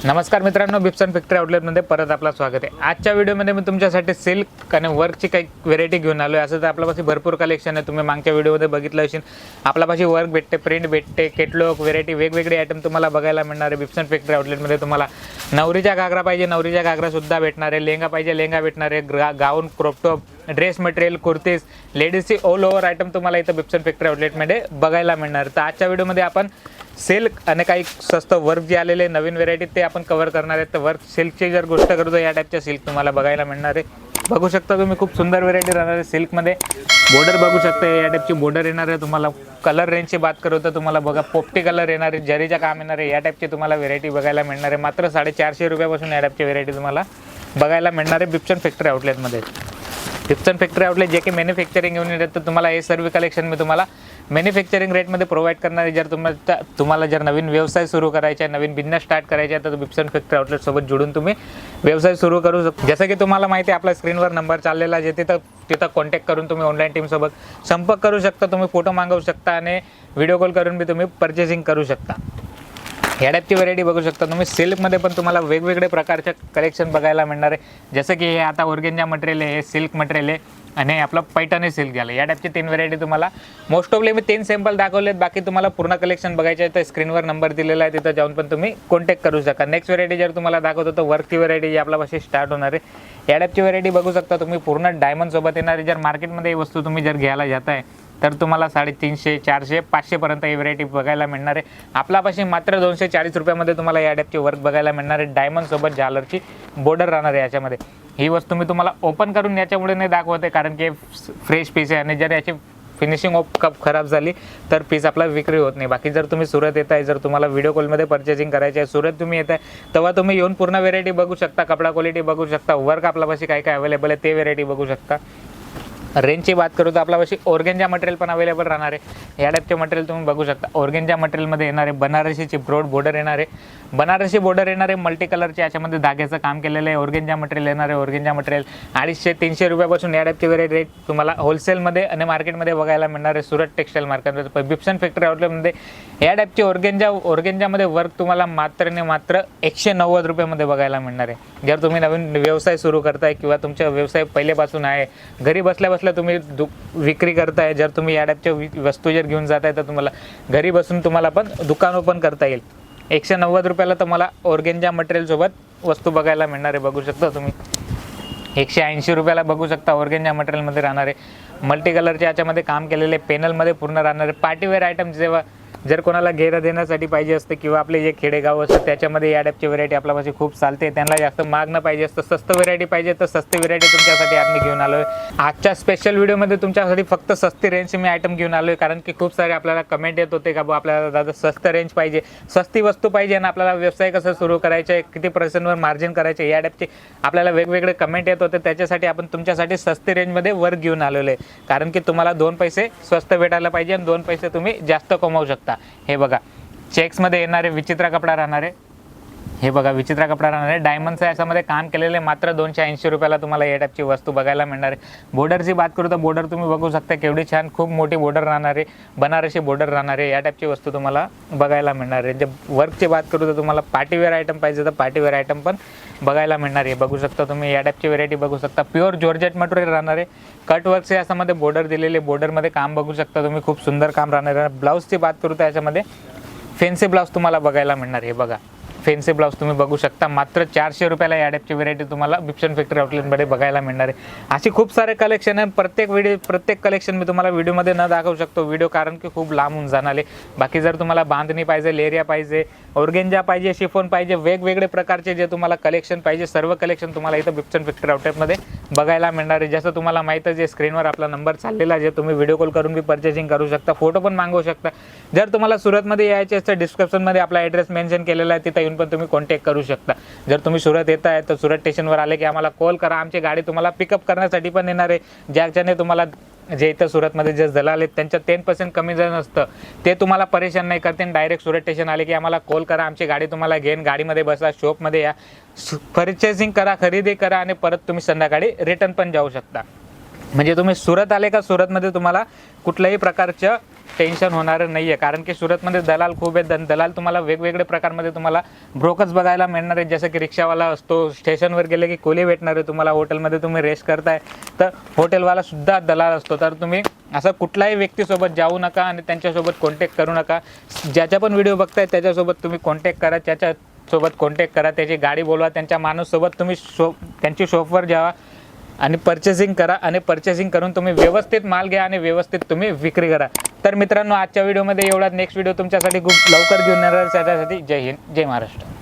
नमस्कार मित्रांनो, बिप्सन फॅक्टरी आउटलेटमध्ये परत आपलं स्वागत आहे। आजच्या व्हिडिओमध्ये मी तुमच्यासाठी सिल्क आणि वर्कची काही व्हेरायटी घेऊन आलो आहे। असं तर आपल्यापाशी भरपूर कलेक्शन आहे, तुम्ही मागच्या व्हिडिओमध्ये बघितलं असेल। आपल्यापाशी वर्क भेटते, प्रिंट भेटते, कॅटलॉग व्हेरायटी वेगवेगळे आयटम तुम्हाला बघायला मिळणार आहे। बिप्सन फॅक्टरी आउटलेटमध्ये तुम्हाला नवरीचा घागरा पाहिजे, नवरीचा घागरा सुद्धा भेटणार आहे। लेहंगा पाहिजे, लेहंगा भेटणार आहे। Gown, crop top, dress material, kurtis, लेडीजची ऑल ओव्हर आयटम तुम्हाला इथं बिप्सन फॅक्टरी आउटलेटमध्ये बघायला मिळणार। तर आजच्या व्हिडिओमध्ये आपण सिल्क आणि काही स्वस्त वर्क जे आलेले नवीन व्हेरायटी ते आपण कव्हर करणार आहेत। तर वर्क सिल्कची जर गोष्ट करू तर या टाईपच्या सिल्क तुम्हाला बघायला मिळणार आहे। बघू शकता तुम्ही, खूप सुंदर व्हेरायटी राहणार आहे। सिल्कमध्ये बॉर्डर बघू शकता, या टाईपची बॉर्डर येणार आहे तुम्हाला। कलर रेंजची बात करू तर तुम्हाला बघा पोपटी कलर येणार आहे, जरीचा काम येणार आहे। या टाईपची तुम्हाला व्हेरायटी बघायला मिळणार आहे। मात्र 450 रुपयापासून या टाईपची व्हेरायटी तुम्हाला बघायला मिळणार आहे बिप्सन फॅक्टरी आउटलेटमध्ये। बिप्सन फॅक्टरी आउटलेट जे की मॅन्युफॅक्चरिंग युनिट आहे, तर तुम्हाला हे सर्व कलेक्शन मी तुम्हाला मॅन्युफॅक्चरिंग रेटमध्ये प्रोव्हाइड करणार आहे। जर तुम्हाला जर नवीन व्यवसाय सुरू करायचा आहे, नवीन बिझनेस स्टार्ट करायचा आहे, तर बिप्सन फॅक्टरी आउटलेटसोबत जोडून तुम्ही व्यवसाय सुरू करू शकता। जसं की तुम्हाला माहिती आहे, आपल्या स्क्रीनवर नंबर चाललेला आहे, तिथं कॉन्टॅक्ट करून तुम्ही ऑनलाईन टीमसोबत संपर्क करू शकता। तुम्ही फोटो मागवू शकता आणि व्हिडिओ कॉल करून बी तुम्ही परचेसिंग करू शकता। या टाईपची व्हेरायटी बघू शकता तुम्ही। सिल्कमध्ये पण तुम्हाला वेगवेगळे प्रकारचे कलेक्शन बघायला मिळणार आहे। जसं की हे आता ऑर्गेंजा मटेरियल आहे, हे सिल्क मटेरियल आहे आणि आपलं पैठणी सिल्क झालं। या टाईपची 3 व्हेरायटी तुम्हाला मोस्ट ऑफली मी 3 सॅम्पल दाखवलेत। बाकी तुम्हाला पूर्ण कलेक्शन बघायचं आहे तर स्क्रीनवर नंबर दिलेला आहे, तिथं जाऊन पण तुम्ही कॉन्टॅक्ट करू शकता। नेक्स्ट व्हेरायटी जर तुम्हाला दाखवतो तर वर्कची व्हेरायटी जी आपल्यापाशी स्टार्ट होणार आहे। या टाईपची व्हेरायटी बघू शकता तुम्ही, पूर्ण डायमंडसोबत येणार आहे। जर मार्केटमध्ये ही वस्तू तुम्ही जर घ्यायला जाताय तर तुम्हाला 350, 400, 500 पर्यंत ही व्हेरायटी बघायला मिळणार आहे। आपल्यापाशी मात्र 240 रुपयामध्ये तुम्हाला या टाईपची वर्क बघायला मिळणार आहे। डायमंडसोबत झालरची बॉर्डर राहणार आहे याच्यामध्ये। ही वस्तू मी तुम्हाला ओपन करून याच्यामुळे नाही दाखवते, कारण की फ्रेश पीस आहे आणि जर याची फिनिशिंग ऑफ कप खराब झाली तर पीस आपला विक्री होत नाही। बाकी जर तुम्ही सुरत येत आहे, जर तुम्हाला व्हिडिओ कॉलमध्ये परचेसिंग करायची आहे, सुरत तुम्ही येत आहे तेव्हा तुम्ही येऊन पूर्ण व्हेरायटी बघू शकता, कपडा क्वालिटी बघू शकता, वर्क आपल्यापाशी काय काय अवेलेबल आहे ते व्हेरायटी बघू शकता। रेंजची बात करू तर आपल्यापाशी ऑर्गेंजा मटेरियल पण अवेलेबल राहणार आहे। या टाईपचे मटेरियल तुम्ही बघू शकता। ऑर्गेंजा मटेरियलमध्ये येणार आहे बनारसीची ब्रॉड बॉर्डर येणार आहे, बनारसी बॉर्डर येणार आहे, मल्टी कलरचे याच्यामध्ये धाग्याचं काम केलेलं आहे। ऑर्गेंजा मटेरियल येणार आहे। ऑर्गेंजा मटेरियल 250-300 रुपयापासून या टाईपची व्हेरायटी रेट तुम्हाला होलसेलमध्ये आणि मार्केटमध्ये बघायला मिळणार आहे। सुरत टेक्सटाईल मार्केटमध्ये बिप्सन फॅक्टरी आउटलेटमध्ये या टाईपची ऑर्गेंजामध्ये वर्क तुम्हाला मात्र 190 रुपयामध्ये बघायला मिळणार आहे। जर तुम्ही नवीन व्यवसाय सुरू करताय किंवा तुमचा व्यवसाय पहिल्यापासून आहे, घरी बसल्या तुम्ही विक्री करताय, जर तुम्ही या टाईपच्या वस्तू जर घेऊन जाताय तर तुम्हाला घरी बसून तुम्हाला पण दुकान ओपन करता येईल। 190 रुपयाला तुम्हाला ऑर्गेंजा मटेरियल सोबत वस्तू बघायला मिळणार आहे। बघू शकता तुम्ही 180 रुपयाला बघू शकता ऑर्गेंजा मटेरियलमध्ये राहणार आहे। मल्टी कलरच्या याच्यामध्ये काम केलेले पेनलमध्ये पूर्ण राहणार आहे। पार्टीवेअर आयटम जेव्हा जर कोणाला घेरा देण्यासाठी पाहिजे असते किंवा आपले जे खेडेगाव असतं त्याच्यामध्ये या टाईपची व्हेरायटी आपल्यापाशी खूप चालते। त्यांना जास्त महाग न पाहिजे असतं, स्वस्त व्हेरायटी पाहिजे तर सस्ती व्हेरायटी तुमच्यासाठी आम्ही घेऊन आलो आहे। आजच्या स्पेशल व्हिडिओमध्ये तुमच्यासाठी फक्त सस्ती रेंजची मी आयटम घेऊन आलो आहे, कारण की खूप सारे आपल्याला कमेंट येत होते का आपल्याला दादा स्वस्त रेंज पाहिजे, सस्ती वस्तू पाहिजे आणि आपल्याला व्यवसाय कसं सुरू करायचं आहे, किती पर्सेंटवर मार्जिन करायचे, या टाईपचे आपल्याला वेगवेगळे कमेंट येत होते। त्याच्यासाठी आपण तुमच्यासाठी सस्ती रेंजमध्ये वर्क घेऊन आलेलो आहे, कारण की तुम्हाला 2 पैसे स्वस्त भेटायला पाहिजे आणि 2 पैसे तुम्ही जास्त कमावू शकता। हे बघा चेक्समध्ये येणारे विचित्र कपडा राहणार आहे। हे बघा विचित्र कपडा राहणार आहे, डायमंडचं याच्यामध्ये काम केलेले मात्र 280 रुपयाला तुम्हाला या टाईपची वस्तू बघायला मिळणार आहे। बॉर्डरची बात करू तर बॉर्डर तुम्ही बघू शकता केवढी छान, खूप मोठी बॉर्डर राहणार आहे, बनारसी बॉर्डर राहणार आहे। या टाईपची वस्तू तुम्हाला बघायला मिळणार आहे। जर वर्कची बात करू तर तुम्हाला पार्टीवेअर आयटम पाहिजे तर पार्टीवेअर आयटम पण बघायला मिळणार आहे। बघू शकता तुम्ही या टाईपची व्हेरायटी बघू शकता। प्युअर जॉर्जेट मटेरियल राहणार आहे। कट वर्कचे याच्यामध्ये बॉर्डर दिलेले, बॉर्डरमध्ये काम बघू शकता तुम्ही, खूप सुंदर काम राहणार आहे। ब्लाऊजची बात करू तर याच्यामध्ये फॅन्सी ब्लाऊज तुम्हाला बघायला मिळणार आहे। बघा फॅन्सी ब्लाऊज तुम्ही बघू शकता, मात्र 400 रुपयाला या टाईपची व्हेरायटी तुम्हाला बिप्सन फॅक्टरी आउटलेटमध्ये बघायला मिळणार आहे। अशी खूप सारे कलेक्शन आहे। प्रत्येक कलेक्शन मी तुम्हाला व्हिडिओमध्ये न दाखवू शकतो व्हिडिओ, कारण की खूप लांब होऊन जाणार आहे। बाकी जर तुम्हाला बांधणी पाहिजे, लेरिया पाहिजे, ऑर्गेंजा पाहिजे, शिफॉन पाहिजे, वेगवेगळे प्रकारचे जे तुम्हाला कलेक्शन पाहिजे सर्व कलेक्शन तुम्हाला इथं बिप्सन फॅक्टरी आउटलेटमध्ये बघायला मिळणार आहे। जसं तुम्हाला माहिती आहे, जे स्क्रीनवर आपला नंबर चाललेला आहे, तुम्ही व्हिडिओ कॉल करून बी परचेसिंग करू शकता, फोटो पण मागवू शकता। जर तुम्हाला सुरतमध्ये यायचे असतं डिस्क्रिप्शनमध्ये आपला ॲड्रेस मेन्शन केलेला आहे, तिथं येऊन पण तुम्ही कॉन्टॅक्ट करू शकता। जर तुम्ही सुरत येत आहे तर सुरत स्टेशनवर आले की आम्हाला कॉल करा, आमची गाडी तुम्हाला पिकअप करण्यासाठी पण येणार आहे। ज्याच्याने तुम्हाला जे इथं सुरतमध्ये जे दलाल आहेत त्यांच्या 10% कमी जर नसतं ते तुम्हाला परेशान नाही करते। डायरेक्ट सुरत स्टेशन आले की आम्हाला कॉल करा, आमची गाडी तुम्हाला घेऊन गाडीमध्ये बसा, शॉपमध्ये या, परचेसिंग करा, खरेदी करा आणि परत तुम्ही संध्याकाळी रिटर्न पण जाऊ शकता। म्हणजे तुम्ही सुरत आले का सुरतमध्ये तुम्हाला कुठल्याही प्रकारचं टेन्शन होणार नाही आहे, कारण की सुरतमध्ये दलाल खूप आहेत. दलाल तुम्हाला वेगवेगळे प्रकारमध्ये तुम्हाला ब्रोकर्स बघायला मिळणार आहेत. जसं की रिक्षावाला असतो, स्टेशनवर गेले की कोली भेटणार आहे तुम्हाला, हॉटेलमध्ये तुम्ही रेस्ट करताय तर हॉटेलवाला सुद्धा दलाल असतो. तर तुम्ही असं कुठल्याही व्यक्तीसोबत जाऊ नका आणि त्यांच्यासोबत कॉन्टॅक्ट करू नका. ज्याच्या पण व्हिडिओ बघताय त्याच्यासोबत तुम्ही कॉन्टॅक्ट करा, त्याच्यासोबत कॉन्टॅक्ट करा, त्याची गाडी बोलवा, त्यांच्या माणूससोबत तुम्ही त्यांची शॉपवर जावा आणि परचेसिंग करा. आणि परचेसिंग करून तुम्ही व्यवस्थित माल घ्या आणि व्यवस्थित तुम्ही विक्री करा. तर मित्रांनो, आजच्या व्हिडिओमध्ये एवढाच. नेक्स्ट व्हिडिओ तुमच्यासाठी खूप लवकर घेऊन येणार. त्यासाठी जय हिंद, जय महाराष्ट्र.